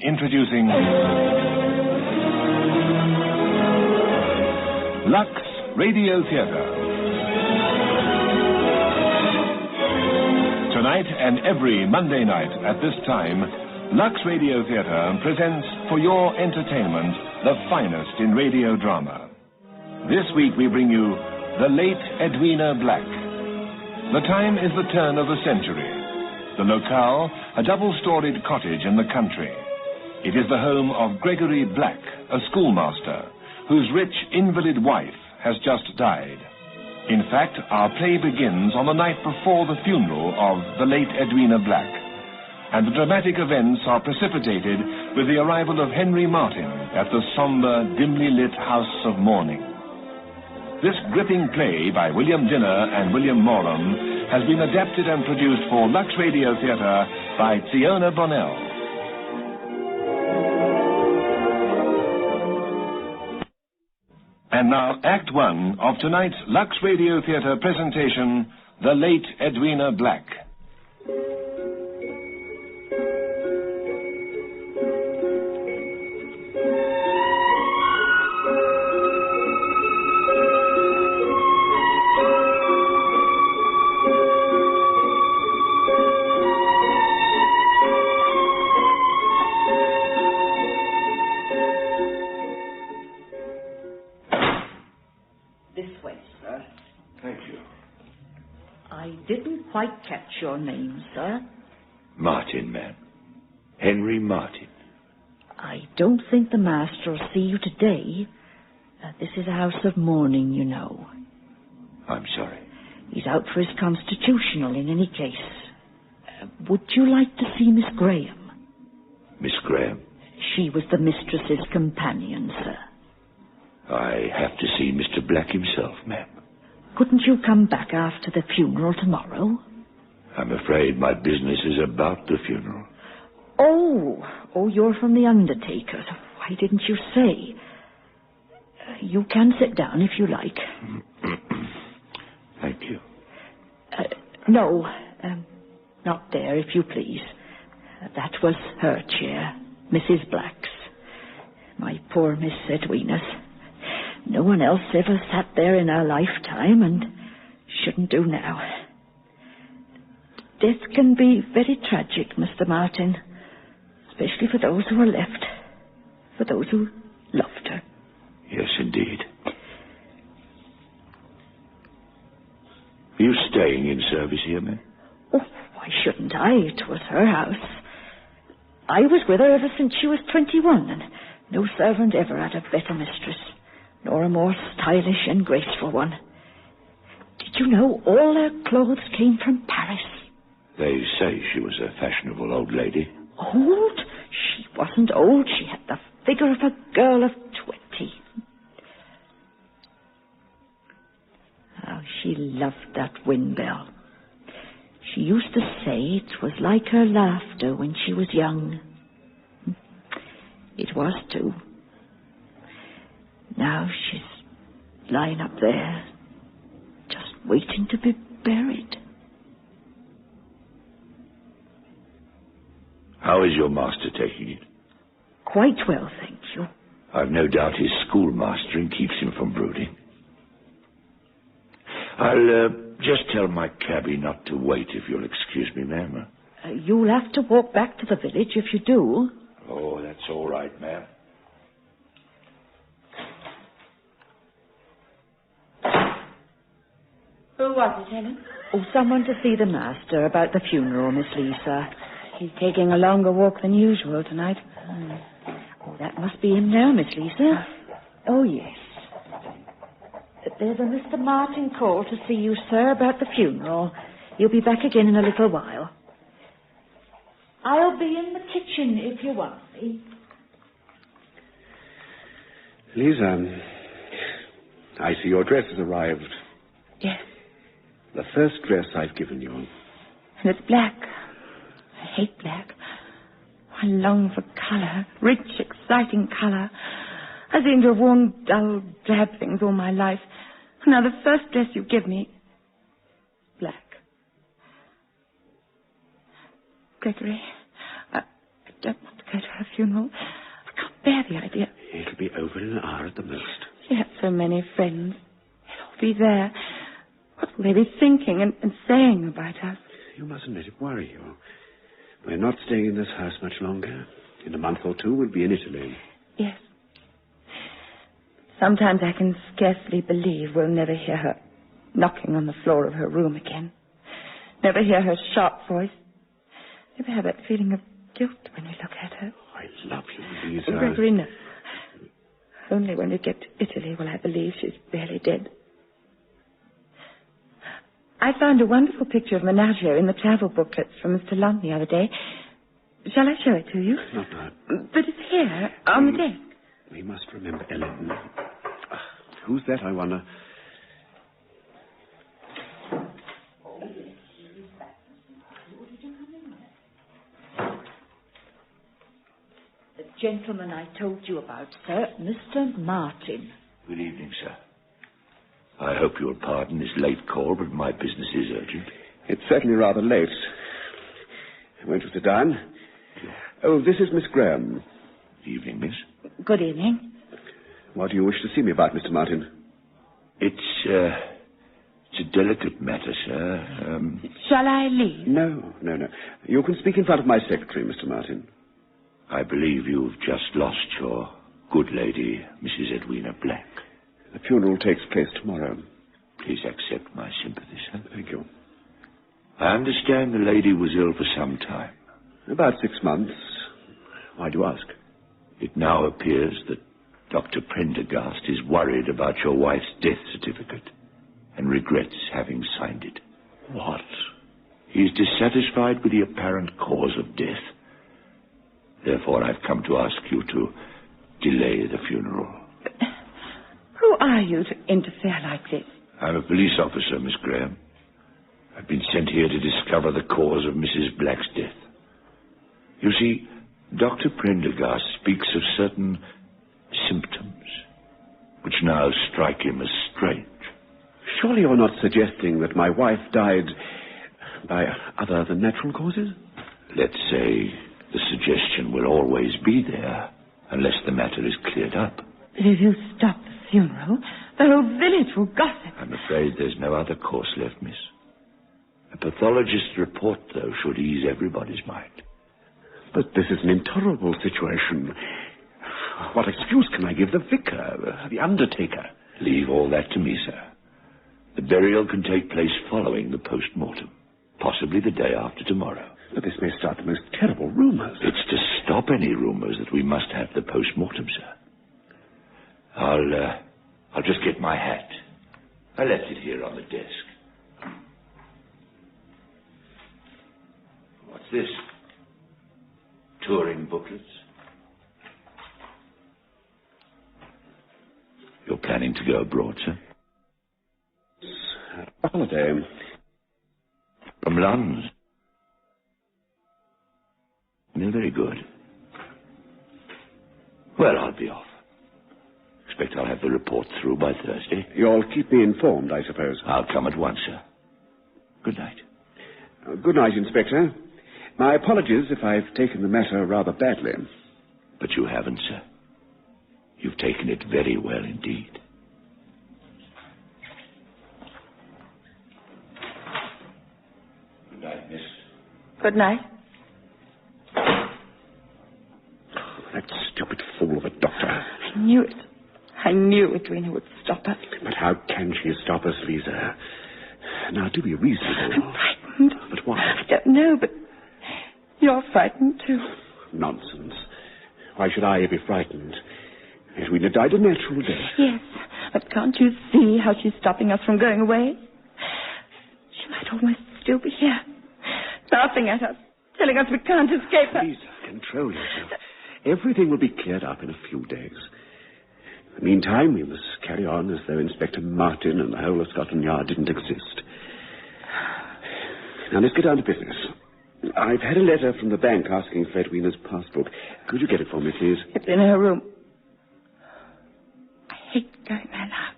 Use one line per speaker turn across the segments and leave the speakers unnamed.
Introducing Lux Radio Theatre. Tonight and every Monday night at this time, Lux Radio Theatre presents for your entertainment the finest in radio drama. This week we bring you The Late Edwina Black. The time is the turn of the century. The locale, a double-storied cottage in the country. It is the home of Gregory Black, a schoolmaster, whose rich invalid wife has just died. In fact, our play begins on the night before the funeral of the late Edwina Black, and the dramatic events are precipitated with the arrival of Henry Martin at the somber, dimly lit house of mourning. This gripping play by William Dinner and William Morum has been adapted and produced for Lux Radio Theatre by Fiona Bonnell. And now, Act One of tonight's Lux Radio Theatre presentation, The Late Edwina Black.
Quite catch your name, sir.
Martin, ma'am. Henry Martin.
I don't think the master will see you today. This is a house of mourning, you know.
I'm sorry.
He's out for his constitutional in any case. Would you like to see Miss Graham?
Miss Graham?
She was the mistress's companion, sir.
I have to see Mr. Black himself, ma'am.
Couldn't you come back after the funeral tomorrow?
I'm afraid my business is about the funeral.
Oh, you're from the undertaker's. Why didn't you say? You can sit down if you like.
Thank you.
No, not there, if you please. That was her chair, Mrs. Black's. My poor Miss Edwina's. No one else ever sat there in her lifetime and shouldn't do now. Death can be very tragic, Mr. Martin, especially for those who are left, for those who loved her.
Yes, indeed. Are you staying in service here, ma'am?
Oh, why shouldn't I? It was her house. I was with her ever since she was 21, and no servant ever had a better mistress, nor a more stylish and graceful one. Did you know all her clothes came from Paris?
They say she was a fashionable old lady.
Old? She wasn't old. She had the figure of a girl of 20. Oh, she loved that wind bell. She used to say it was like her laughter when she was young. It was, too. Now she's lying up there, just waiting to be buried.
How is your master taking it?
Quite well, thank you.
I've no doubt his schoolmastering keeps him from brooding. I'll just tell my cabby not to wait, if you'll excuse me, ma'am.
You'll have to walk back to the village if you do.
Oh, that's all right, ma'am.
Who was it, Helen?
Oh, someone to see the master about the funeral, Miss Lisa.
He's taking a longer walk than usual tonight.
Oh, that must be him now, Miss Lisa.
Oh, yes.
There's a Mr. Martin called to see you, sir, about the funeral. He'll be back again in a little while. I'll be in the kitchen if you want me.
Lisa, I see your dress has arrived.
Yes.
The first dress I've given you.
And it's black. I hate black. I long for colour, rich, exciting colour. I seem to have worn dull, drab things all my life. Now the first dress you give me, black. Gregory, I don't want to go to her funeral. I can't bear the idea.
It'll be over in an hour at the most.
She had so many friends. They'll all be there. What will they be thinking and saying about us?
You mustn't let it worry you. We're not staying in this house much longer. In a month or two, we'll be in Italy.
Yes. Sometimes I can scarcely believe we'll never hear her knocking on the floor of her room again. Never hear her sharp voice. Never have that feeling of guilt when we look at her.
I love you, Lisa.
Gregory, no. Only when we get to Italy will I believe she's really dead. I found a wonderful picture of Menaggio in the travel booklets from Mr. Long the other day. Shall I show it to you?
Not now.
But it's here, on the desk.
We must remember Ellen. Who's that, I wonder?
The gentleman I told you about, sir, Mr. Martin.
Good evening, sir. I hope you'll pardon this late call, but my business is urgent.
It's certainly rather late. Won't you sit down? Oh, this is Miss Graham.
Evening, miss.
Good evening.
What do you wish to see me about, Mr. Martin?
It's a delicate matter, sir.
Shall I leave?
No. You can speak in front of my secretary, Mr. Martin.
I believe you've just lost your good lady, Mrs. Edwina Black.
The funeral takes place tomorrow.
Please accept my sympathy, sir.
Thank you.
I understand the lady was ill for some time.
About 6 months. Why do you ask?
It now appears that Dr. Prendergast is worried about your wife's death certificate and regrets having signed it.
What?
He's dissatisfied with the apparent cause of death. Therefore, I've come to ask you to delay the funeral.
Who are you to interfere like this?
I'm a police officer, Miss Graham. I've been sent here to discover the cause of Mrs. Black's death. You see, Dr. Prendergast speaks of certain symptoms which now strike him as strange.
Surely you're not suggesting that my wife died by other than natural causes?
Let's say the suggestion will always be there unless the matter is cleared up.
But if you stop the funeral, the whole village will gossip.
I'm afraid there's no other course left, miss. A pathologist's report, though, should ease everybody's mind.
But this is an intolerable situation. What excuse can I give the vicar, the undertaker?
Leave all that to me, sir. The burial can take place following the post-mortem, possibly the day after tomorrow.
But this may start the most terrible rumors.
It's to stop any rumors that we must have the post-mortem, sir. I'll just get my hat. I left it here on the desk. What's this? Touring booklets? You're planning to go abroad, sir?
A holiday.
From London? No, very good. Well, I'll be off. Expect I'll have the report through by Thursday.
You'll keep me informed, I suppose.
I'll come at once, sir. Good night.
Good night, Inspector. My apologies if I've taken the matter rather badly.
But you haven't, sir. You've taken it very well indeed. Good night, miss.
Good night.
That stupid fool of a doctor.
I knew it. I knew Edwina would stop us.
But how can she stop us, Lisa? Now, do be reasonable.
I'm frightened.
But why?
I don't know, but you're frightened too.
Nonsense. Why should I be frightened? Edwina died a natural death.
Yes, but can't you see how she's stopping us from going away? She might almost still be here, laughing at us, telling us we can't escape her.
Lisa, control yourself. Everything will be cleared up in a few days. In the meantime, we must carry on as though Inspector Martin and the whole of Scotland Yard didn't exist. Now, let's get down to business. I've had a letter from the bank asking for Edwina's passbook. Could you get it for me, please?
It's in her room. I hate going there now.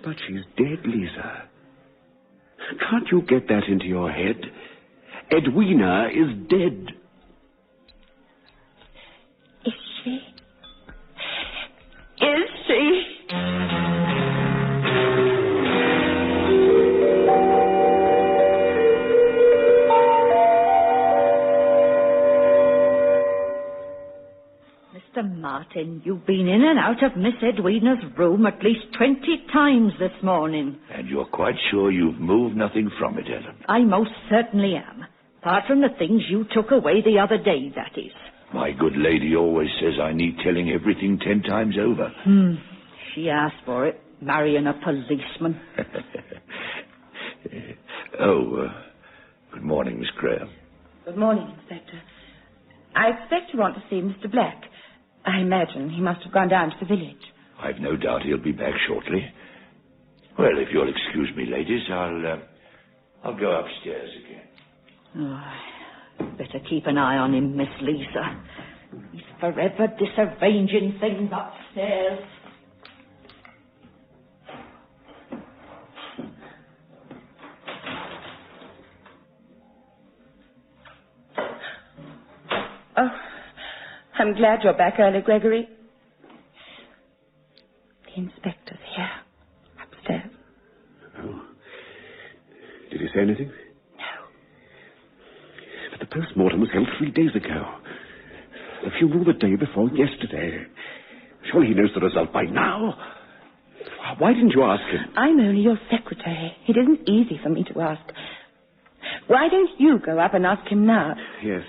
But she's dead, Lisa. Can't you get that into your head? Edwina is dead.
she? Is she?
Mr. Martin, you've been in and out of Miss Edwina's room at least 20 times this morning.
And you're quite sure you've moved nothing from it, Ellen?
I most certainly am. Apart from the things you took away the other day, that is.
My good lady always says I need telling everything 10 times over.
She asked for it, marrying a policeman.
Good morning, Miss Graham.
Good morning, Inspector. I expect you want to see Mr. Black. I imagine he must have gone down to the village.
I've no doubt he'll be back shortly. Well, if you'll excuse me, ladies, I'll go upstairs again.
Better keep an eye on him, Miss Lisa. He's forever disarranging things upstairs.
Oh, I'm glad you're back early, Gregory. The inspector's here, upstairs.
Oh. Did he say anything?
No.
But the post-mortem was held 3 days ago. The funeral the day before yesterday. Surely he knows the result by now. Why didn't you ask him?
I'm only your secretary. It isn't easy for me to ask. Why don't you go up and ask him now?
Yes.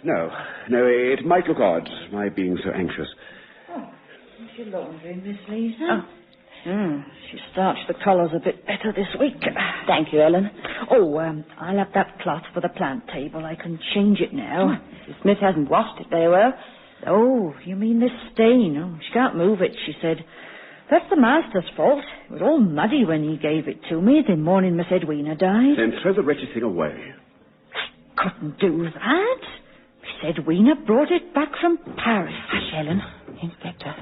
No, it might look odd, my being so anxious.
Oh, it's your laundry, Miss Lisa. She starched the collars a bit better this week.
Thank you, Ellen.
Oh, I'll have that cloth for the plant table. I can change it now.
Mrs. Smith hasn't washed it very well.
Oh, you mean this stain? Oh, she can't move it, she said. That's the master's fault. It was all muddy when he gave it to me the morning Miss Edwina died.
Then throw the wretched thing away.
I couldn't do that. Miss Edwina brought it back from Paris.
Hush, Ellen. Inspector.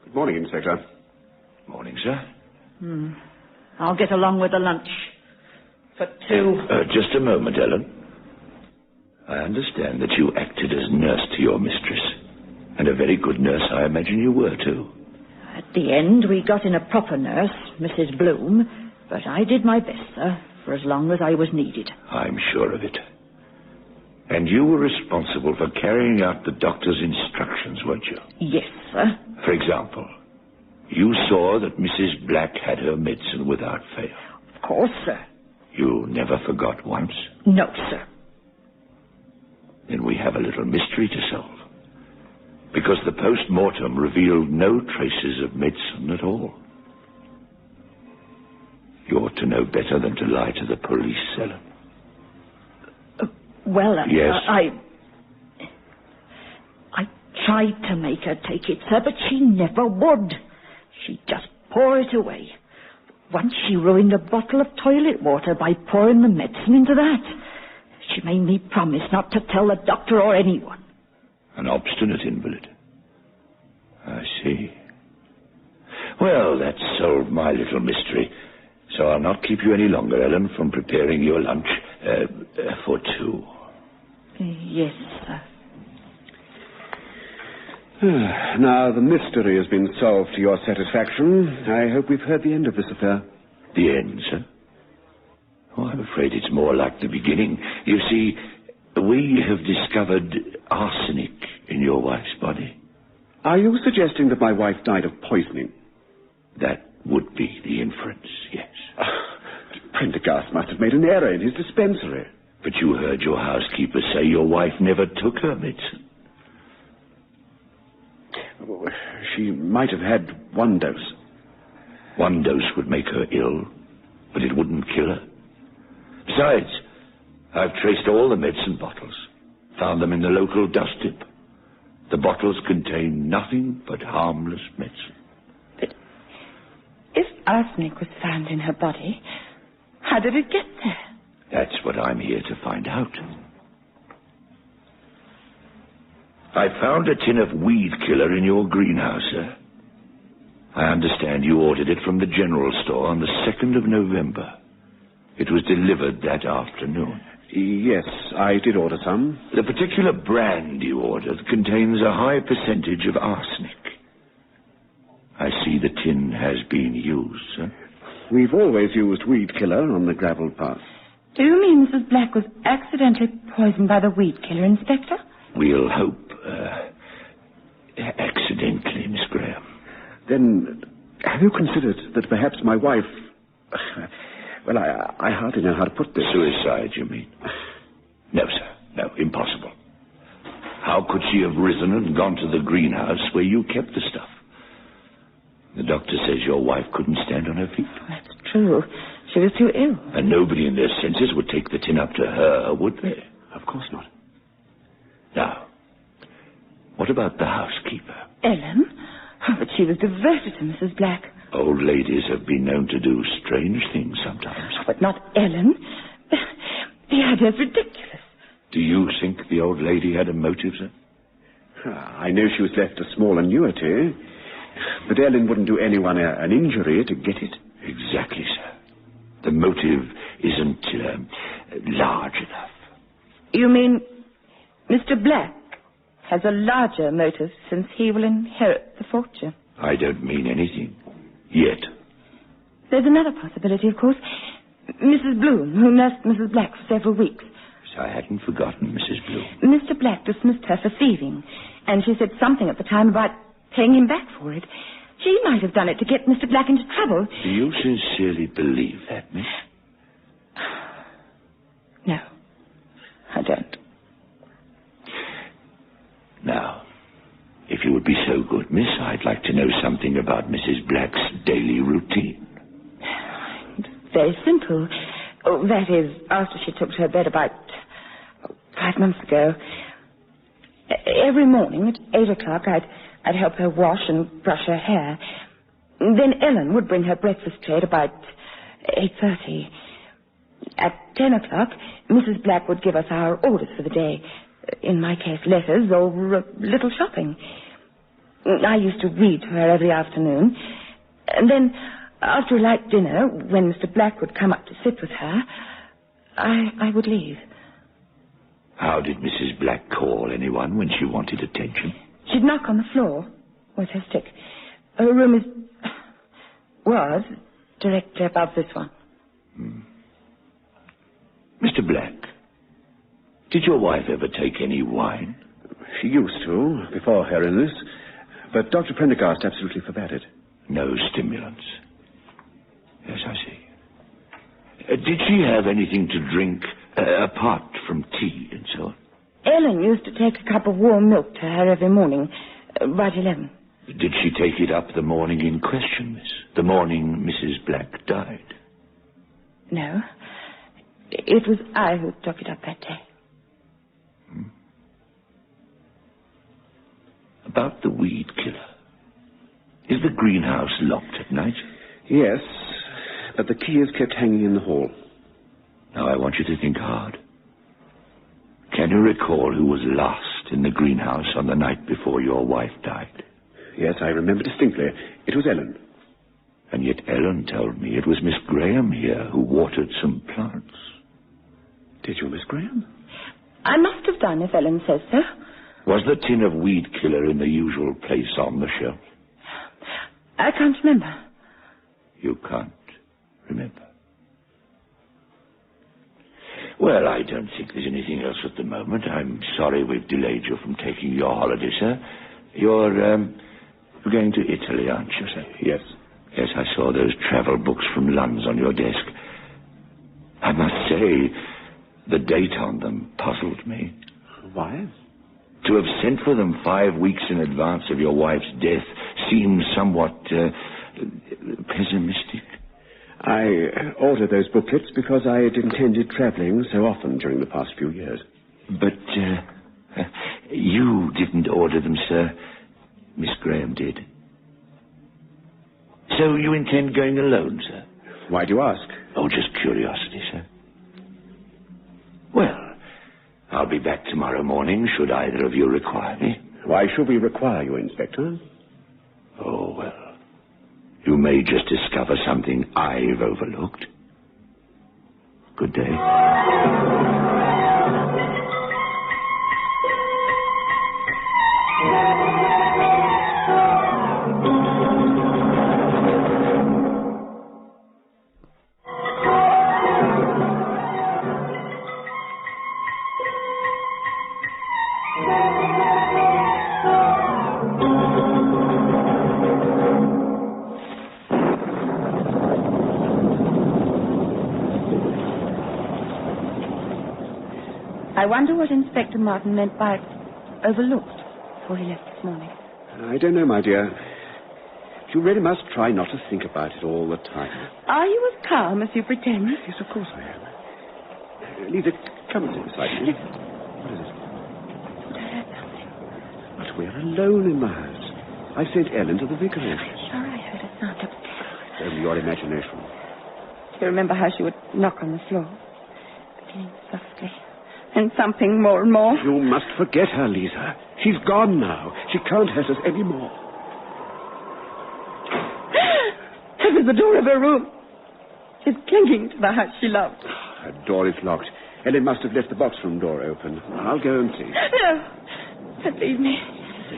Good morning, Inspector.
Morning, sir.
I'll get along with the lunch. For two.
Just a moment, Ellen. I understand that you acted as nurse to your mistress. And a very good nurse, I imagine you were, too.
At the end, we got in a proper nurse, Mrs. Bloom, but I did my best, sir, for as long as I was needed.
I'm sure of it. And you were responsible for carrying out the doctor's instructions, weren't you?
Yes, sir.
For example, you saw that Mrs. Black had her medicine without fail.
Of course, sir.
You never forgot once?
No, sir.
Then we have a little mystery to solve. Because the post-mortem revealed no traces of medicine at all. You ought to know better than to lie to the police, Ellen. Yes?
I tried to make her take it, sir, but she never would. She'd just pour it away. Once she ruined a bottle of toilet water by pouring the medicine into that. She made me promise not to tell the doctor or anyone.
An obstinate invalid. I see. Well, that solved my little mystery. So I'll not keep you any longer, Ellen, from preparing your lunch for two.
Yes, sir.
Now, the mystery has been solved to your satisfaction. I hope we've heard the end of this affair.
The end, sir? Oh, I'm afraid it's more like the beginning. You see, we have discovered arsenic in your wife's body.
Are you suggesting that my wife died of poisoning?
That would be the inference, yes.
Prendergast must have made an error in his dispensary.
But you heard your housekeeper say your wife never took her medicine.
She might have had one dose.
One dose would make her ill, but it wouldn't kill her. Besides, I've traced all the medicine bottles, found them in the local dust tip. The bottles contain nothing but harmless medicine.
But if arsenic was found in her body, how did it get there?
That's what I'm here to find out. I found a tin of weed killer in your greenhouse, sir. I understand you ordered it from the general store on the 2nd of November. It was delivered that afternoon.
Yes, I did order some.
The particular brand you ordered contains a high percentage of arsenic. I see the tin has been used, sir.
We've always used weed killer on the gravel path.
Do you mean Mrs. Black was accidentally poisoned by the weed killer, Inspector?
We'll hope, accidentally, Miss Graham.
Then, have you considered that perhaps my wife... Well, I hardly know how to put this.
Suicide, you mean? No, sir. No, impossible. How could she have risen and gone to the greenhouse where you kept the stuff? The doctor says your wife couldn't stand on her feet.
That's true. She was too ill.
And nobody in their senses would take the tin up to her, would they?
Of course not.
Now, what about the housekeeper?
Ellen? Oh, but she was devoted to Mrs. Black.
Old ladies have been known to do strange things sometimes.
Oh, but not Ellen. The idea's ridiculous.
Do you think the old lady had a motive, sir?
I know she was left a small annuity, but Ellen wouldn't do anyone an injury to get it.
Exactly, sir. The motive isn't large enough.
You mean Mr. Black has a larger motive since he will inherit the fortune?
I don't mean anything. Yet.
There's another possibility, of course. Mrs. Bloom, who nursed Mrs. Black for several weeks.
I hadn't forgotten Mrs. Bloom.
Mr. Black dismissed her for thieving, and she said something at the time about paying him back for it. She might have done it to get Mr. Black into trouble.
Do you sincerely believe that, miss?
No, I don't.
Now, if you would be so good, miss, I'd like to know something about Mrs. Black's daily routine.
It's very simple. Oh, that is, after she took to her bed about 5 months ago. Every morning at 8 o'clock, I'd help her wash and brush her hair. Then Ellen would bring her breakfast tray at about 8:30. At 10 o'clock, Mrs. Black would give us our orders for the day. In my case, letters or a little shopping. I used to read to her every afternoon. And then, after a light dinner, when Mr. Black would come up to sit with her, I would leave.
How did Mrs. Black call anyone when she wanted attention?
She'd knock on the floor with her stick. Her room was directly above this one.
Mr. Black, did your wife ever take any wine?
She used to, before her illness, but Dr. Prendergast absolutely forbade it.
No stimulants. Yes, I see. Did she have anything to drink apart from tea and so on?
Ellen used to take a cup of warm milk to her every morning, about 11.
Did she take it up the morning in question, miss? The morning Mrs. Black died?
No. It was I who took it up that day.
About the weed killer. Is the greenhouse locked at night?
Yes, but the key is kept hanging in the hall.
Now I want you to think hard. Can you recall who was last in the greenhouse on the night before your wife died?
Yes, I remember distinctly. It was Ellen.
And yet Ellen told me it was Miss Graham here who watered some plants.
Did you, Miss Graham?
I must have done, if Ellen says so.
Was the tin of weed killer in the usual place on the shelf?
I can't remember.
You can't remember? Well, I don't think there's anything else at the moment. I'm sorry we've delayed you from taking your holiday, sir. You're going to Italy, aren't you, sir?
Yes.
Yes, I saw those travel books from Lunds on your desk. I must say, the date on them puzzled me.
Why?
To have sent for them 5 weeks in advance of your wife's death seems somewhat pessimistic.
I ordered those booklets because I had intended traveling so often during the past few years.
But you didn't order them, sir. Miss Graham did. So you intend going alone, sir?
Why do you ask?
Oh, just curiosity, sir. Well, I'll be back tomorrow morning, should either of you require me.
Why should we require you, Inspector?
Oh, well, you may just discover something I've overlooked. Good day.
I wonder what Inspector Martin meant by overlooked before he left this morning.
I don't know, my dear. You really must try not to think about it all the time.
Are you as calm as you pretend?
Yes, of course I am. Lisa, come and sit beside me. What is it?
I heard something.
But we're alone in the house. I sent Ellen to the vicarage.
Sure, I heard a sound upstairs.
It's only your imagination.
You remember how she would knock on the floor, beginning softly, and thumping more and more?
You must forget her, Lisa. She's gone now. She can't hurt us any more.
That was the door of her room. She's clinging to the house she loved.
Her door is locked. Ellen must have left the box room door open. I'll go and see.
No, don't leave me.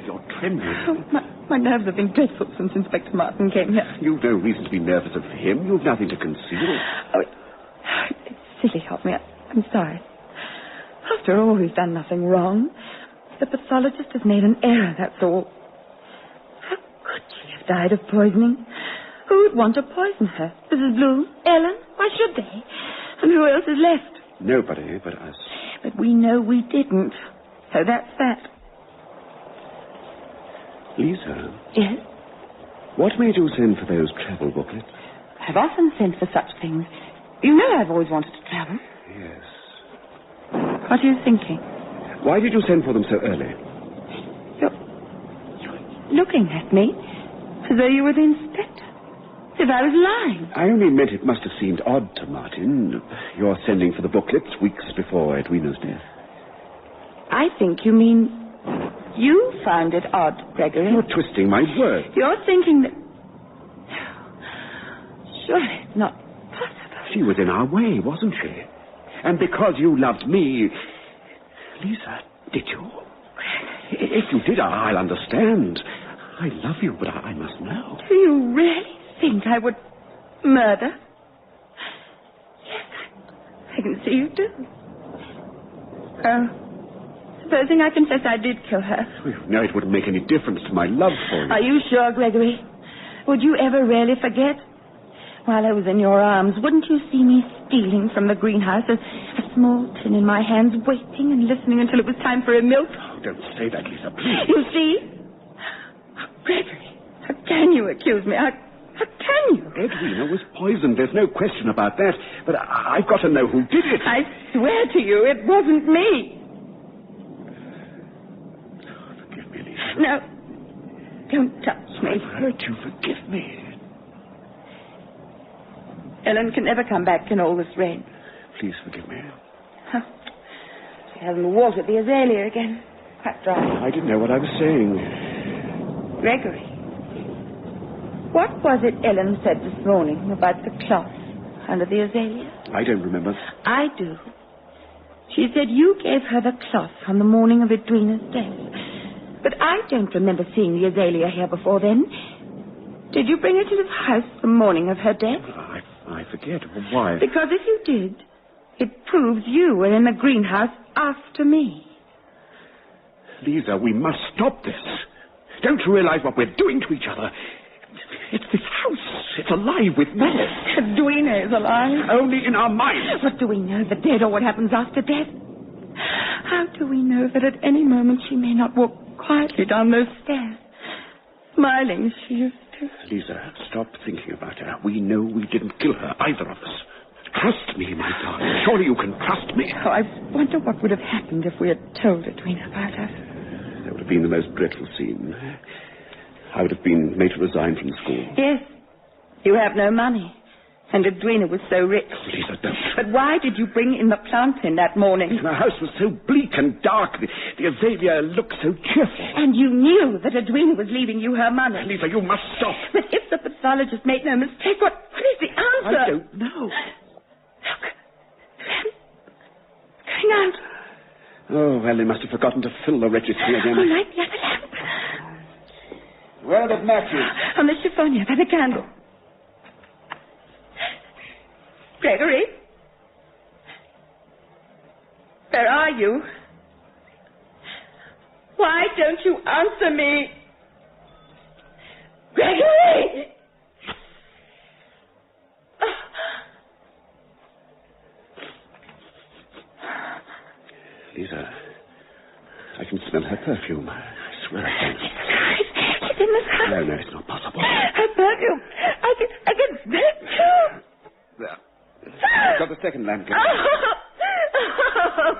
You're trembling.
Oh, my nerves have been dreadful since Inspector Martin came here.
You've no reason to be nervous of him. You've nothing to conceal.
Oh, it's silly of me. I'm sorry. After all, we've done nothing wrong. The pathologist has made an error, that's all. How could she have died of poisoning? Who would want to poison her? Mrs. Bloom? Ellen? Why should they? And who else is left?
Nobody but us.
But we know we didn't. So that's that.
Lisa?
Yes?
What made you send for those travel booklets?
I've often sent for such things. You know I've always wanted to travel.
Yes.
What are you thinking?
Why did you send for them so early?
You're looking at me as though you were the inspector. As if I was lying.
I only meant it must have seemed odd to Martin. You're sending for the booklets weeks before Edwina's death.
I think you mean you found it odd, Gregory.
You're twisting my words.
You're thinking that... Surely it's not possible.
She was in our way, wasn't she? And because you loved me... Lisa, did you? If you did, I'll understand. I love you, but I must know.
Do you really think I would murder? Yes, I can see you do. Supposing I confess I did kill her.
Well, no, it wouldn't make any difference to my love for you.
Are you sure, Gregory? Would you ever really forget? While I was in your arms, wouldn't you see me stealing from the greenhouse, a small tin in my hands, waiting and listening until it was time for a milk?
Oh, don't say that, Lisa, please.
You see? Oh, Gregory, how can you accuse me? How can you?
Edwina was poisoned. There's no question about that. But I've got to know who did it.
I swear to you, it wasn't me.
Oh, forgive me, Lisa.
No. Don't touch me.
I've hurt you. Forgive me.
Ellen can never come back in all this rain.
Please forgive me.
Huh. She hasn't watered the azalea again. Quite dry.
I didn't know what I was saying.
Gregory, what was it Ellen said this morning about the cloth under the azalea?
I don't remember.
I do. She said you gave her the cloth on the morning of Edwina's death. But I don't remember seeing the azalea here before then. Did you bring it to the house the morning of her death?
I forget. Why?
Because if you did, it proves you were in the greenhouse after me.
Lisa, we must stop this. Don't you realize what we're doing to each other? It's this house. It's alive with malice.
Edwina is alive.
Only in our minds.
What do we know, the dead or what happens after death? How do we know that at any moment she may not walk quietly down those stairs, smiling as she used to?
Lisa, stop thinking about her. We know we didn't kill her, either of us. Trust me, my darling. Surely you can trust me.
Oh, I wonder what would have happened if we had told Edwina about us.
That would have been the most dreadful scene. I would have been made to resign from school.
Yes. You have no money. And Edwina was so rich.
Oh, Lisa, don't.
But why did you bring in the plant in that morning?
The house was so bleak and dark. The azalea looked so cheerful.
And you knew that Edwina was leaving you her money.
Lisa, you must stop.
But if the pathologist made no mistake, what is the answer?
I don't know.
Look. It's going out.
Oh, well, they must have forgotten to fill the registry again.
Oh, light the other lamp.
Where are the matches?
On the chiffonier, by the candle. Gregory? Where are you? Why don't you answer me? Gregory!
Lisa, I can smell her perfume. I swear I can.
She's in this house.
No, it's not possible.
Her perfume. I can smell it too.
There. Got the second lamp going.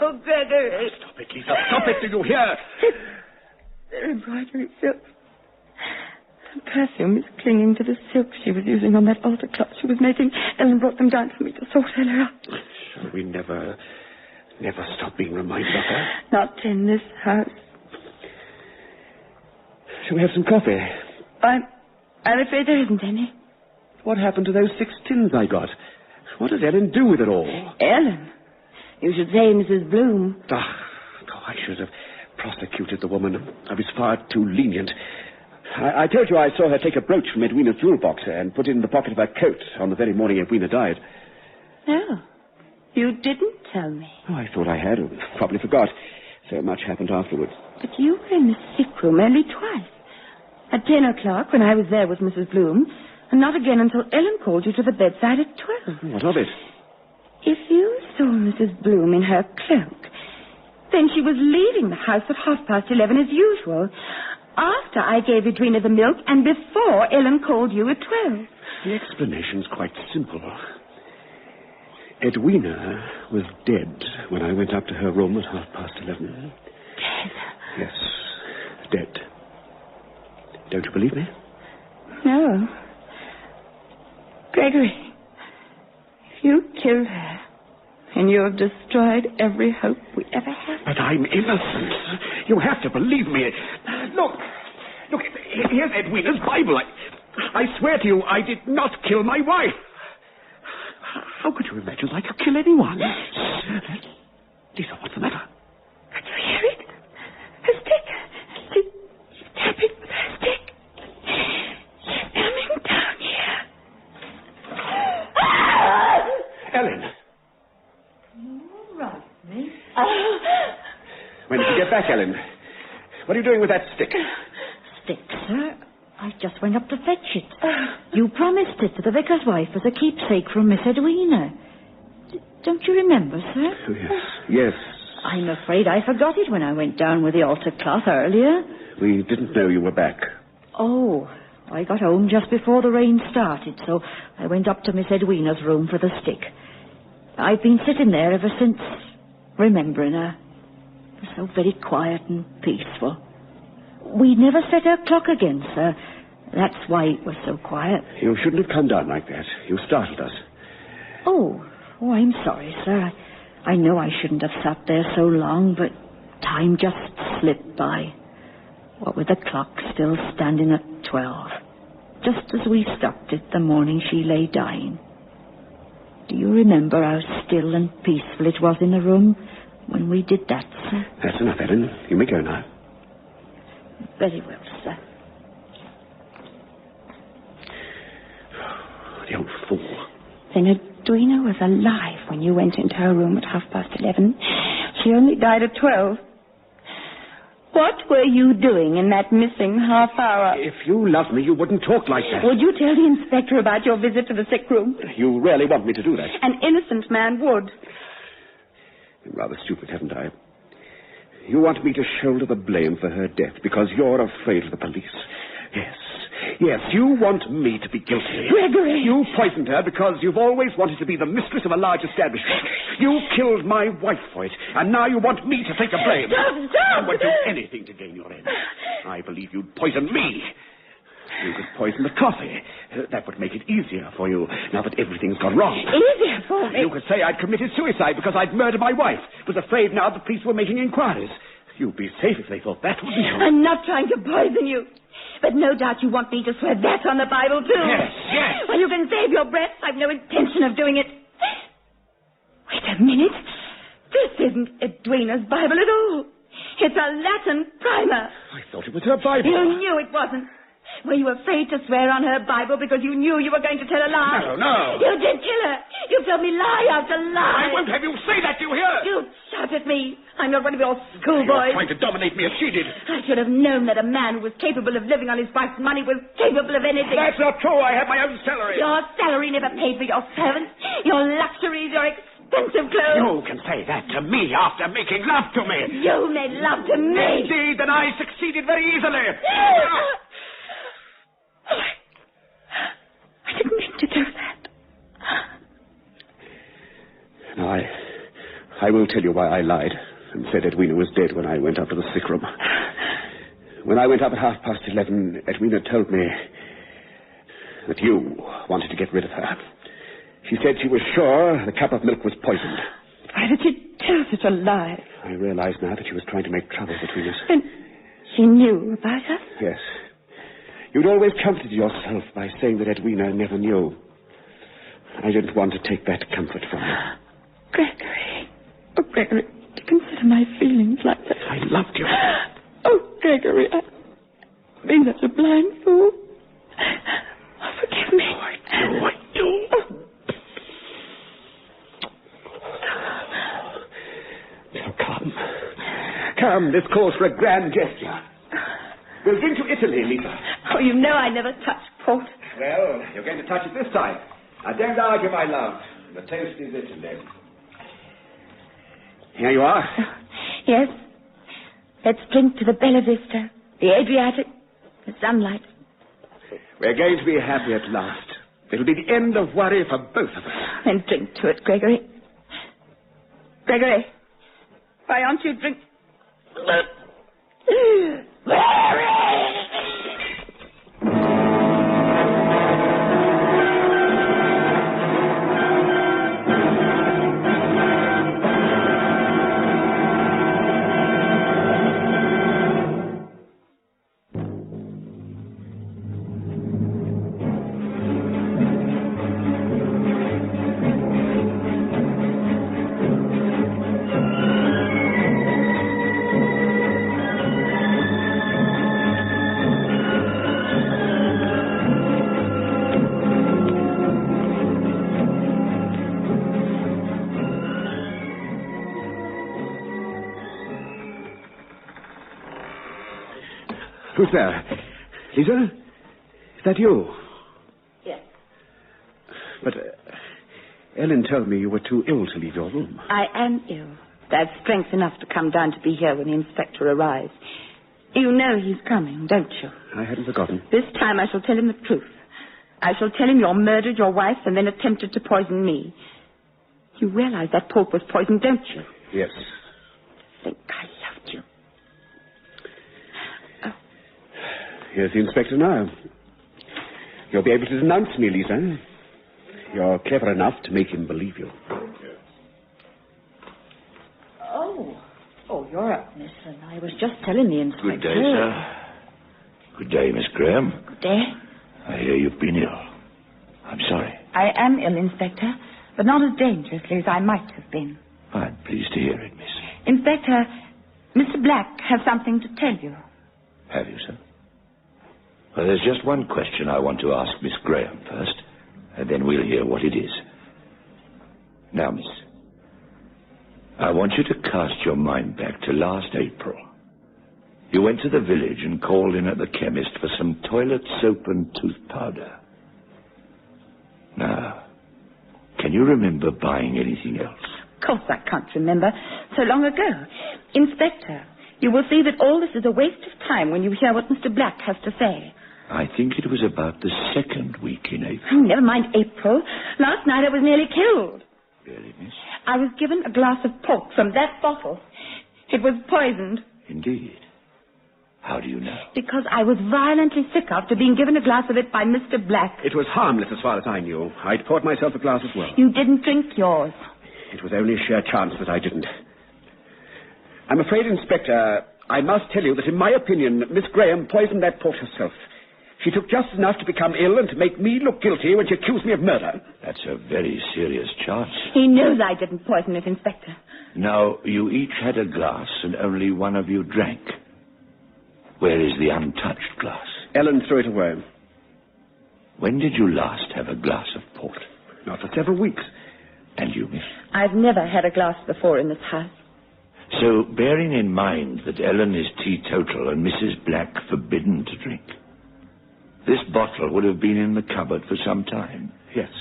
Oh, Gregory.
Stop it, Lisa. Stop it. Do you hear?
Their embroidery silk. The perfume is clinging to the silk she was using on that altar cloth she was making. Ellen brought them down for me to sort earlier up.
Shall we never stop being reminded of her?
Not in this house.
Shall we have some coffee?
I'm afraid there isn't any.
What happened to those 6 tins I got? What does Ellen do with it all?
Ellen? You should say Mrs. Bloom.
I should have prosecuted the woman. I was far too lenient. I told you I saw her take a brooch from Edwina's jewel box and put it in the pocket of her coat on the very morning Edwina died.
No, you didn't tell me.
Oh, I thought I had. Probably forgot. So much happened afterwards.
But you were in the sick room only twice. At 10 o'clock, when I was there with Mrs. Bloom, and not again until Ellen called you to the bedside at 12.
What of it?
If you saw Mrs. Bloom in her cloak, then she was leaving the house at 11:30 as usual, after I gave Edwina the milk and before Ellen called you at 12.
The explanation's quite simple. Edwina was dead when I went up to her room at 11:30.
Dead?
Yes, dead. Don't you believe me?
No. Gregory, you killed her, and you have destroyed every hope we ever had.
But I'm innocent. You have to believe me. Look, here's Edwina's Bible. I swear to you, I did not kill my wife. How could you imagine I could kill anyone? Lisa, what's the matter?
Can you hear it? Her stick. She's tapping with her stick. She's coming down here.
Ellen.
All right, miss.
When did you get back, Ellen? What are you doing with that stick?
Stick, sir? I just went up to fetch it. You promised it to the vicar's wife as a keepsake from Miss Edwina. Don't you remember, sir?
Oh, yes.
I'm afraid I forgot it when I went down with the altar cloth earlier.
We didn't know you were back.
Oh, I got home just before the rain started, so I went up to Miss Edwina's room for the stick. I've been sitting there ever since, remembering her. It was so very quiet and peaceful. We never set our clock again, sir. That's why it was so quiet.
You shouldn't have come down like that. You startled us.
Oh, I'm sorry, sir. I know I shouldn't have sat there so long, but time just slipped by. What with the clock still standing at 12. Just as we stopped it the morning she lay dying. Do you remember how still and peaceful it was in the room when we did that, sir?
That's enough, Ellen. You may go now.
Very well, sir.
The old fool.
Then Edwina was alive when you went into her room at 11:30. She only died at 12. What were you doing in that missing half hour?
If you loved me, you wouldn't talk like that.
Would you tell the inspector about your visit to the sick room?
You really want me to do that?
An innocent man would.
I'm rather stupid, haven't I? You want me to shoulder the blame for her death because you're afraid of the police. Yes, you want me to be guilty.
Gregory!
You poisoned her because you've always wanted to be the mistress of a large establishment. You killed my wife for it, and now you want me to take the blame.
Stop!
I would do anything to gain your end. I believe you'd poison me. You could poison the coffee. That would make it easier for you, now that everything's gone wrong.
Easier for me?
You could say I'd committed suicide because I'd murdered my wife. Was afraid now the police were making inquiries. You'd be safe if they thought that would be true.
I'm not trying to poison you. But no doubt you want me to swear that on the Bible, too.
Yes.
Well, you can save your breath. I've no intention of doing it. Wait a minute. This isn't Edwina's Bible at all. It's a Latin primer.
I thought it was her Bible.
You knew it wasn't. Were you afraid to swear on her Bible because you knew you were going to tell a lie?
No.
You did kill her. You told me lie after lie.
I won't have you say that, do you hear?
You shout at me. I'm not one of your schoolboys.
You're trying to dominate me as she did.
I should have known that a man who was capable of living on his wife's money was capable of anything.
That's not true. I have my own salary.
Your salary never paid for your servants, your luxuries, your expensive clothes.
You can say that to me after making love to me.
You made love to me.
Indeed, then I succeeded very easily.
I didn't mean to do that.
No, I will tell you why I lied and said Edwina was dead when I went up to the sick room. When I went up at 11:30, Edwina told me that you wanted to get rid of her. She said she was sure the cup of milk was poisoned.
Why did you tell such a lie?
I realize now that she was trying to make trouble between us.
And she knew about us?
Yes. You'd always comforted yourself by saying that Edwina never knew. I didn't want to take that comfort from you.
Gregory. Oh, Gregory, to consider my feelings like that.
I loved you.
Oh, Gregory, I've been such a blind fool. Oh, forgive me.
Oh, I do. Now, come. This calls for a grand gesture. We'll drink to Italy, Lisa.
Oh, you know I never touch port.
Well, you're going to touch it this time. I don't argue, my love. The toast is Italy. Here you are.
Yes. Let's drink to the Bella Vista, the Adriatic, the sunlight.
We're going to be happy at last. It'll be the end of worry for both of us.
Then drink to it, Gregory. Gregory, why aren't you drink...
Who's there? Lisa? Is that you?
Yes.
But Ellen told me you were too ill to leave your room.
I am ill. That's strength enough to come down to be here when the inspector arrives. You know he's coming, don't you?
I hadn't forgotten.
This time I shall tell him the truth. I shall tell him you murdered your wife and then attempted to poison me. You realize that pork was poisoned, don't you?
Yes.
I think I loved you.
Here's the inspector now. You'll be able to denounce me, Lisa. You're clever enough to make him believe you.
Oh, you're up, miss, and I was just telling the inspector.
Good day, sir. Good day, Miss Graham.
Good day.
I hear you've been ill. I'm sorry.
I am ill, Inspector, but not as dangerously as I might have been.
I'm pleased to hear it, miss.
Inspector, Mr. Black has something to tell you.
Have you, sir? Well, there's just one question I want to ask Miss Graham first, and then we'll hear what it is. Now, miss, I want you to cast your mind back to last April. You went to the village and called in at the chemist for some toilet soap and tooth powder. Now, can you remember buying anything else?
Of course I can't remember. So long ago. Inspector, you will see that all this is a waste of time when you hear what Mr. Black has to say.
I think it was about the second week in April.
Oh, never mind April. Last night I was nearly killed.
Really, miss?
I was given a glass of pork from that bottle. It was poisoned.
Indeed. How do you know?
Because I was violently sick after being given a glass of it by Mr. Black.
It was harmless as far as I knew. I'd poured myself a glass as well.
You didn't drink yours.
It was only sheer chance that I didn't. I'm afraid, Inspector, I must tell you that in my opinion, Miss Graham poisoned that port herself. She took just enough to become ill and to make me look guilty when she accused me of murder.
That's a very serious charge.
He knows I didn't poison it, Inspector.
Now, you each had a glass and only one of you drank. Where is the untouched glass?
Ellen threw it away.
When did you last have a glass of port?
Not for several weeks.
And you, miss?
I've never had a glass before in this house.
So, bearing in mind that Ellen is teetotal and Mrs. Black forbidden to drink, this bottle would have been in the cupboard for some time.
Yes.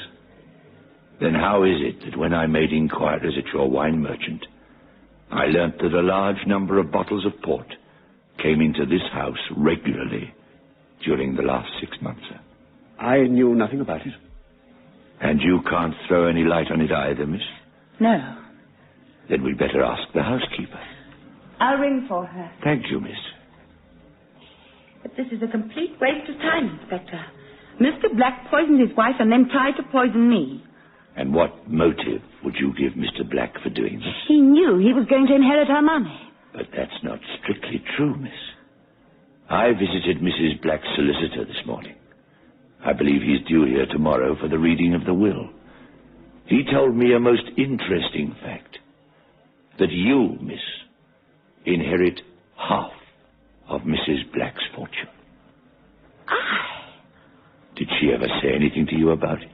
Then how is it that when I made inquiries at your wine merchant, I learnt that a large number of bottles of port came into this house regularly during the last 6 months, sir?
I knew nothing about it.
And you can't throw any light on it either, miss?
No.
Then we'd better ask the housekeeper.
I'll ring for her.
Thank you, miss.
But this is a complete waste of time, Inspector. Mr. Black poisoned his wife and then tried to poison me.
And what motive would you give Mr. Black for doing this?
He knew he was going to inherit her money.
But that's not strictly true, miss. I visited Mrs. Black's solicitor this morning. I believe he's due here tomorrow for the reading of the will. He told me a most interesting fact. That you, miss, inherit half of Mrs. Black's fortune. Did she ever say anything to you about it?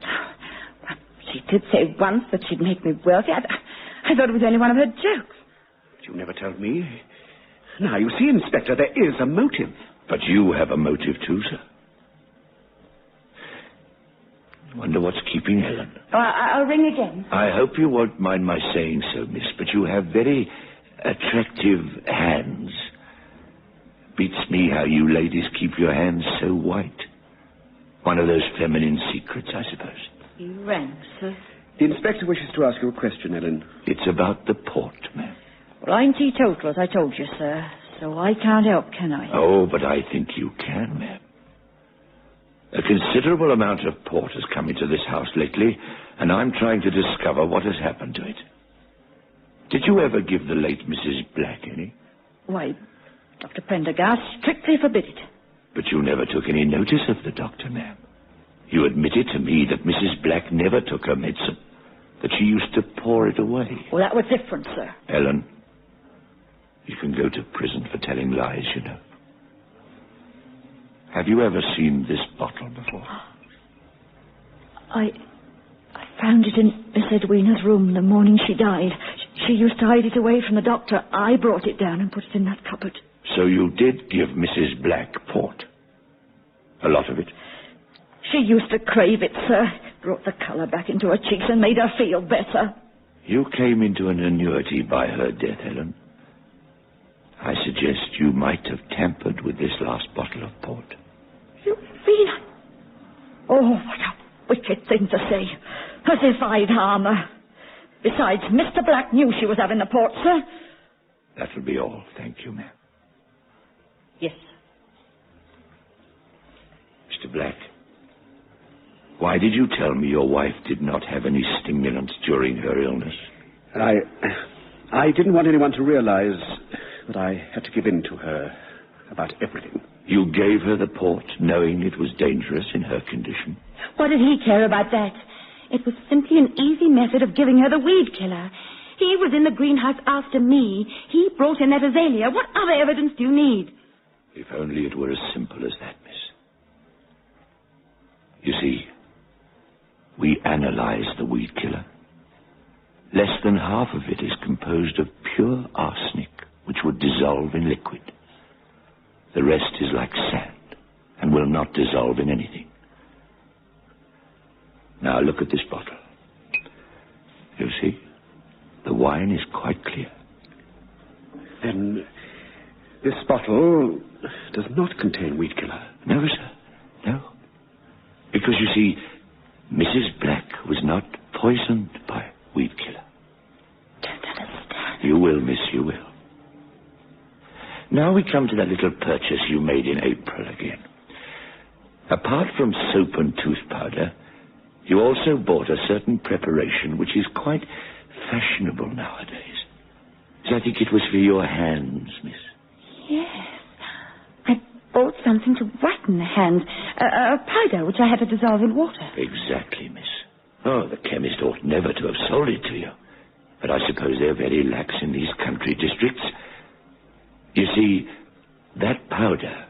Well, she did say once that she'd make me wealthy. I thought it was only one of her jokes.
But you never told me. Now, you see, Inspector, there is a motive.
But you have a motive too, sir. I wonder what's keeping Helen.
Oh, I'll ring again.
I hope you won't mind my saying so, miss, but you have very attractive hands. Beats me how you ladies keep your hands so white. One of those feminine secrets, I suppose.
You rang, sir.
The Inspector wishes to ask you a question, Ellen.
It's about the port, ma'am.
Well, I'm teetotal, as I told you, sir, so I can't help, can I?
Oh, but I think you can, ma'am. A considerable amount of port has come into this house lately, and I'm trying to discover what has happened to it. Did you ever give the late Mrs. Black any?
Why, Dr. Prendergast strictly forbid it.
But you never took any notice of the doctor, ma'am. You admitted to me that Mrs. Black never took her medicine, that she used to pour it away.
Well, that was different, sir.
Ellen, you can go to prison for telling lies, you know. Have you ever seen this bottle before?
I found it in Miss Edwina's room the morning she died. She used to hide it away from the doctor. I brought it down and put it in that cupboard.
So you did give Mrs. Black port? A lot of it?
She used to crave it, sir. Brought the colour back into her cheeks and made her feel better.
You came into an annuity by her death, Helen. I suggest you might have tampered with this last bottle of port.
You mean... Oh, what a wicked thing to say. As if I'd harm her. Besides, Mr. Black knew she was having the port, sir.
That'll be all. Thank you, ma'am.
Yes.
Mr. Black, why did you tell me your wife did not have any stimulants during her illness?
I didn't want anyone to realize that I had to give in to her about everything.
You gave her the port knowing it was dangerous in her condition?
What did he care about that? It was simply an easy method of giving her the weed killer. He was in the greenhouse after me. He brought in that azalea. What other evidence do you need?
If only it were as simple as that, miss. You see, we analyzed the weed killer. Less than half of it is composed of pure arsenic, which would dissolve in liquid. The rest is like sand and will not dissolve in anything. Now look at this bottle. You see, the wine is quite clear.
Then this bottle does not contain weed killer.
No, sir, no. Because, you see, Mrs. Black was not poisoned by weed killer.
Don't understand.
You will, miss, you will. Now we come to that little purchase you made in April again. Apart from soap and tooth powder, you also bought a certain preparation which is quite fashionable nowadays. So I think it was for your hands, miss.
Yes. I bought something to whiten the hands. A powder which I had to dissolve in water.
Exactly, miss. Oh, the chemist ought never to have sold it to you. But I suppose they're very lax in these country districts. You see, that powder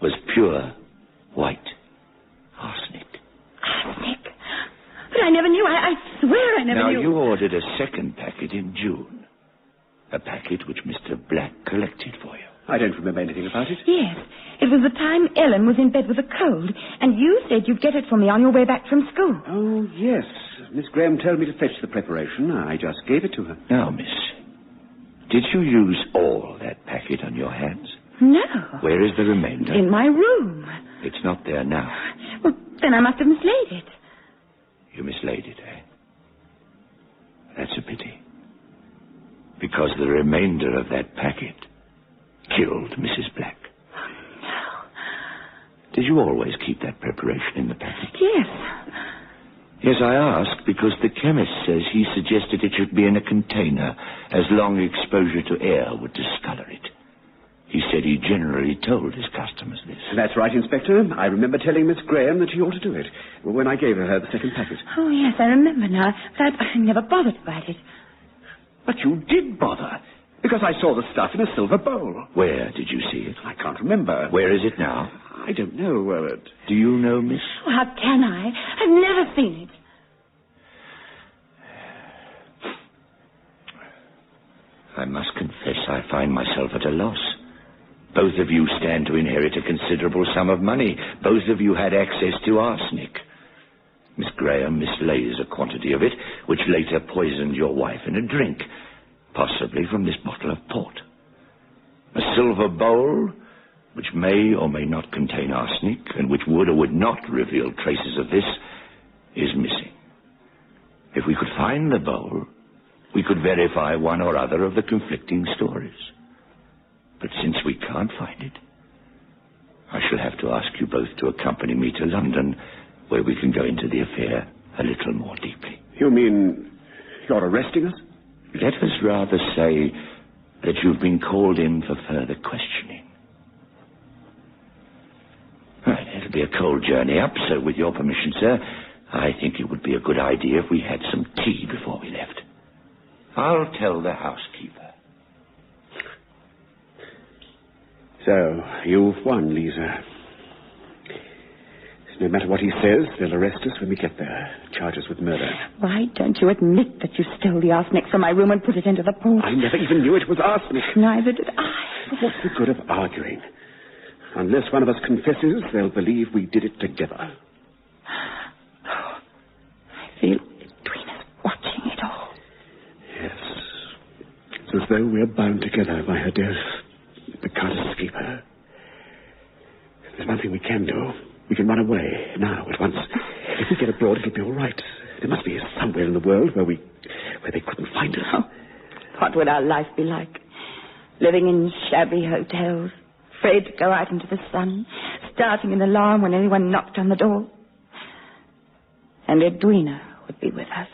was pure white arsenic.
Arsenic? But I never knew. I swear I never knew.
Now, you ordered a second packet in June. A packet which Mr. Black collected for you.
I don't remember anything about it.
Yes. It was the time Ellen was in bed with a cold, and you said you'd get it for me on your way back from school.
Oh, yes. Miss Graham told me to fetch the preparation. I just gave it to her.
Now, miss, did you use all that packet on your hands?
No.
Where is the remainder?
In my room.
It's not there now.
Well, then I must have mislaid it.
You mislaid it, eh? That's a pity. Because the remainder of that packet killed Mrs. Black.
Oh, no.
Did you always keep that preparation in the packet?
Yes.
Yes, I ask because the chemist says he suggested it should be in a container, as long exposure to air would discolor it. He said he generally told his customers this.
That's right, Inspector. I remember telling Miss Graham that she ought to do it when I gave her the second packet.
Oh, yes, I remember now. But I never bothered about it.
But you did bother, because I saw the stuff in a silver bowl.
Where did you see it?
I can't remember.
Where is it now?
I don't know.
Do you know, miss?
Oh, how can I? I've never seen it.
I must confess I find myself at a loss. Both of you stand to inherit a considerable sum of money. Both of you had access to arsenic. Miss Graham mislays a quantity of it, which later poisoned your wife in a drink, possibly from this bottle of port. A silver bowl, which may or may not contain arsenic, and which would or would not reveal traces of this, is missing. If we could find the bowl, we could verify one or other of the conflicting stories. But since we can't find it, I shall have to ask you both to accompany me to London, where we can go into the affair a little more deeply.
You mean you're arresting us?
Let us rather say that you've been called in for further questioning. Right, it'll be a cold journey up, so with your permission, sir, I think it would be a good idea if we had some tea before we left. I'll tell the housekeeper.
So, you've won, Lisa. No matter what he says, they'll arrest us when we get there. Charge us with murder.
Why don't you admit that you stole the arsenic from my room and put it into the port?
I never even knew it was arsenic.
Neither did I.
But what's the good of arguing? Unless one of us confesses, they'll believe we did it together.
I feel Edwina's watching it all.
Yes. It's as though we're bound together by her death. We can't escape her. There's one thing we can do. We can run away now, at once. If we get abroad, it'll be all right. There must be somewhere in the world where they couldn't find us.
Oh, what would our life be like? Living in shabby hotels, afraid to go out into the sun, starting an alarm when anyone knocked on the door. And Edwina would be with us.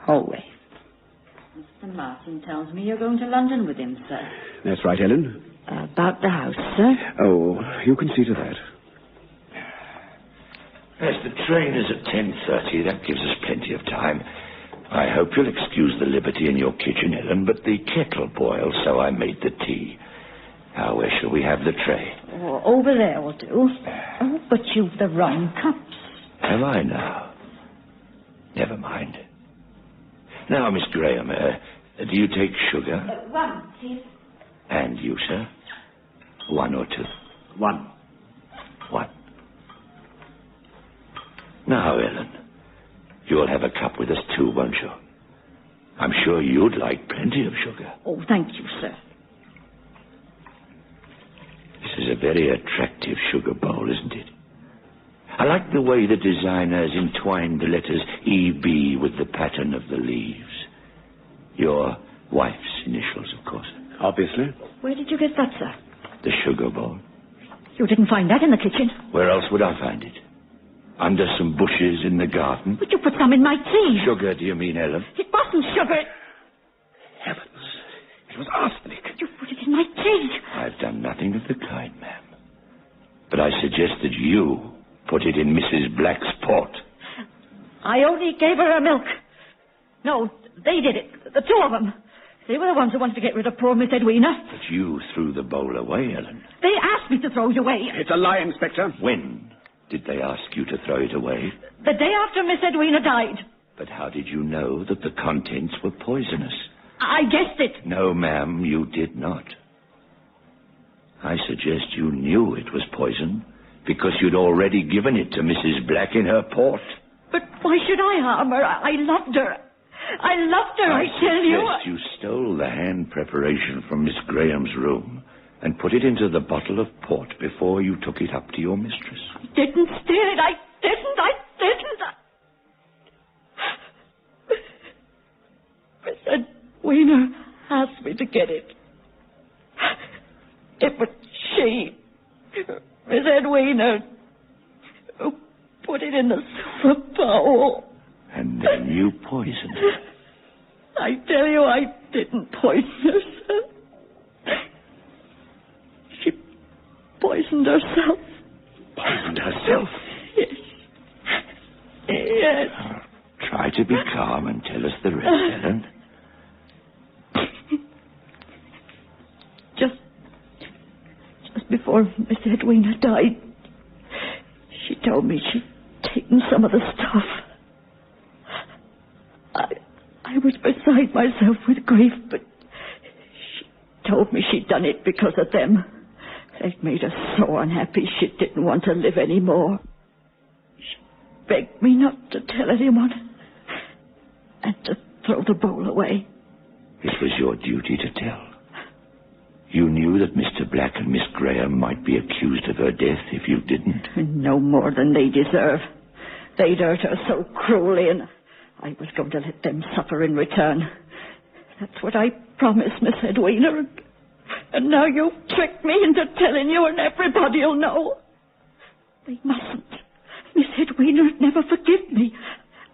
Always.
Mr. Martin tells me you're going to London with him, sir.
That's right, Ellen.
About the house, sir?
Oh, you can see to that.
Yes, the train is at 10:30. That gives us plenty of time. I hope you'll excuse the liberty in your kitchen, Ellen, but the kettle boils, so I made the tea. Now, where shall we have the tray?
Oh, over there will do. Oh, but you've the wrong cups.
Have I now? Never mind. Now, Miss Graham, do you take sugar?
One, please.
And you, sir? One or two?
One.
One. Now, Ellen, you'll have a cup with us too, won't you? I'm sure you'd like plenty of sugar.
Oh, thank you, sir.
This is a very attractive sugar bowl, isn't it? I like the way the designer has entwined the letters E.B. with the pattern of the leaves. Your wife's initials, of course.
Obviously.
Where did you get that, sir?
The sugar bowl.
You didn't find that in the kitchen?
Where else would I find it? Under some bushes in the garden?
But you put some in my tea.
Sugar, do you mean, Ellen?
It wasn't sugar.
Heavens. It was arsenic.
You put it in my tea.
I've done nothing of the kind, ma'am. But I suggested you put it in Mrs. Black's port.
I only gave her milk. No, they did it. The two of them. They were the ones who wanted to get rid of poor Miss Edwina.
But you threw the bowl away, Ellen.
They asked me to throw it away.
It's a lie, Inspector.
When did they ask you to throw it away?
The day after Miss Edwina died.
But how did you know that the contents were poisonous?
I guessed it.
No, ma'am, you did not. I suggest you knew it was poison because you'd already given it to Mrs. Black in her port.
But why should I harm her? I loved her. I tell you.
Yes, you stole the hand preparation from Miss Graham's room and put it into the bottle of port before you took it up to your mistress.
I didn't steal it. I didn't. Miss Edwina asked me to get it. It was she, Miss Edwina, who put it in the silver bowl.
And then you poisoned her.
I tell you, I didn't poison herself. She poisoned herself.
Poisoned herself?
Yes.
Try to be calm and tell us the rest, Ellen.
Just before Miss Edwina died, she told me she'd taken some of the stuff. I was beside myself with grief, but she told me she'd done it because of them. They'd made her so unhappy she didn't want to live anymore. She begged me not to tell anyone and to throw the bowl away.
It was your duty to tell. You knew that Mr. Black and Miss Graham might be accused of her death if you didn't.
No more than they deserve. They'd hurt her so cruelly, and I was going to let them suffer in return. That's what I promised, Miss Edwina. And now you've tricked me into telling you, and everybody'll know. They mustn't. Miss Edwina'd never forgive me.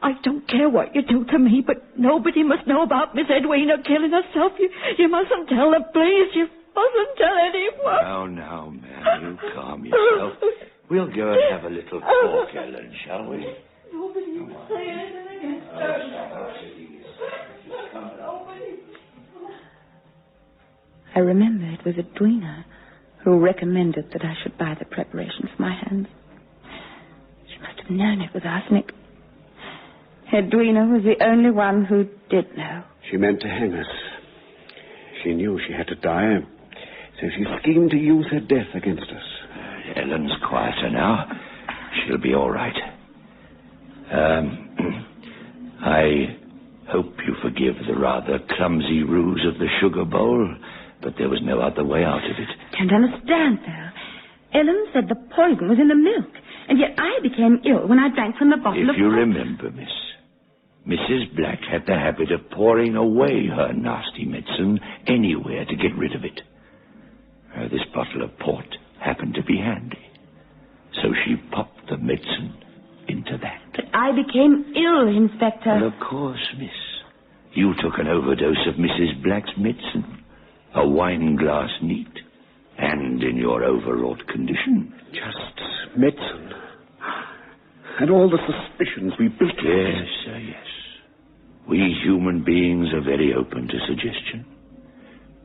I don't care what you do to me, but nobody must know about Miss Edwina killing herself. You mustn't tell them, please. You mustn't tell anyone.
Now, ma'am, you calm yourself. We'll go and have a little talk, Ellen, shall we?
Nobody will say anything against her.
I remember it was Edwina who recommended that I should buy the preparation for my hands. She must have known it was arsenic. Edwina was the only one who did know.
She meant to hang us. She knew she had to die, so she schemed to use her death against us.
Ellen's quieter now. She'll be all right. I hope you forgive the rather clumsy ruse of the sugar bowl, but there was no other way out of it.
Can't understand, though. Ellen said the poison was in the milk, and yet I became ill when I drank from the bottle of...
If you remember, Mrs. Black had the habit of pouring away her nasty medicine anywhere to get rid of it. This bottle of port happened to be handy, so she popped the medicine into that.
But I became ill, Inspector.
Well, of course, miss. You took an overdose of Mrs. Black's medicine, a wine glass neat, and in your overwrought condition.
Just medicine. And all the suspicions we built.
Yes, sir, yes. We human beings are very open to suggestion.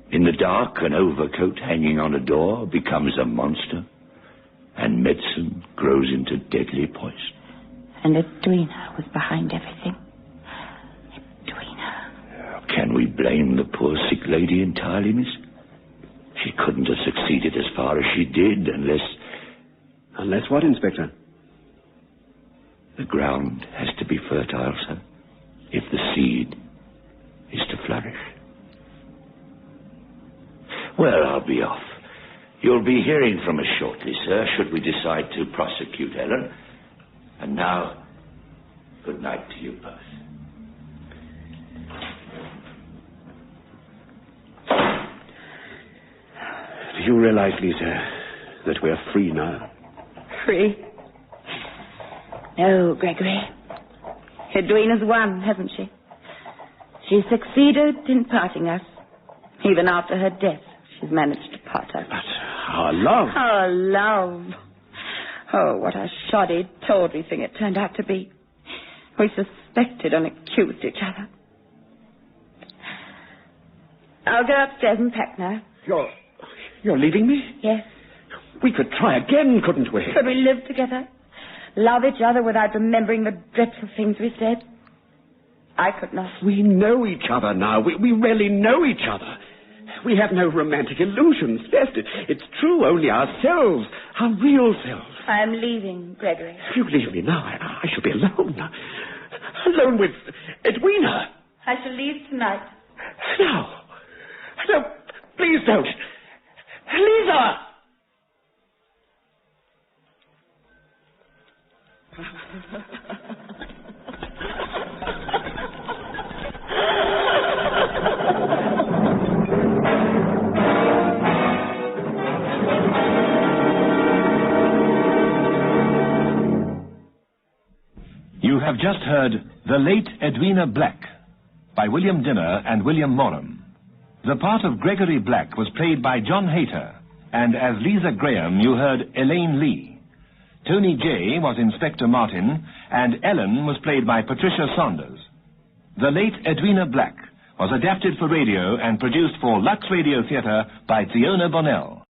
In the dark, an overcoat hanging on a door becomes a monster, and medicine grows into deadly poison.
And Edwina was behind everything. Edwina.
Can we blame the poor sick lady entirely, miss? She couldn't have succeeded as far as she did unless...
Unless what, Inspector?
The ground has to be fertile, sir, if the seed is to flourish. Well, I'll be off. You'll be hearing from us shortly, sir, should we decide to prosecute Ellen. And now, good night to you both.
Do you realize, Lisa, that we're free now?
Free? No, Gregory. Edwina's won, hasn't she? She succeeded in parting us. Even after her death, she's managed to part us.
But our love...
Our love. Oh, what a shoddy, tawdry thing it turned out to be. We suspected and accused each other. I'll go upstairs and pack now.
You're leaving me?
Yes.
We could try again, couldn't we?
Could we live together? Love each other without remembering the dreadful things we said? I could not.
We know each other now. We really know each other. We have no romantic illusions left. It's true, only ourselves, our real selves.
I am leaving, Gregory.
If you leave me now, I shall be alone. Alone with Edwina.
I shall leave tonight.
No. No, please don't. Lisa!
You have just heard The Late Edwina Black by William Dinner and William Morum. The part of Gregory Black was played by John Hayter, and as Lisa Graham you heard Elaine Lee. Tony Jay was Inspector Martin, and Ellen was played by Patricia Saunders. The Late Edwina Black was adapted for radio and produced for Lux Radio Theatre by Fiona Bonnell.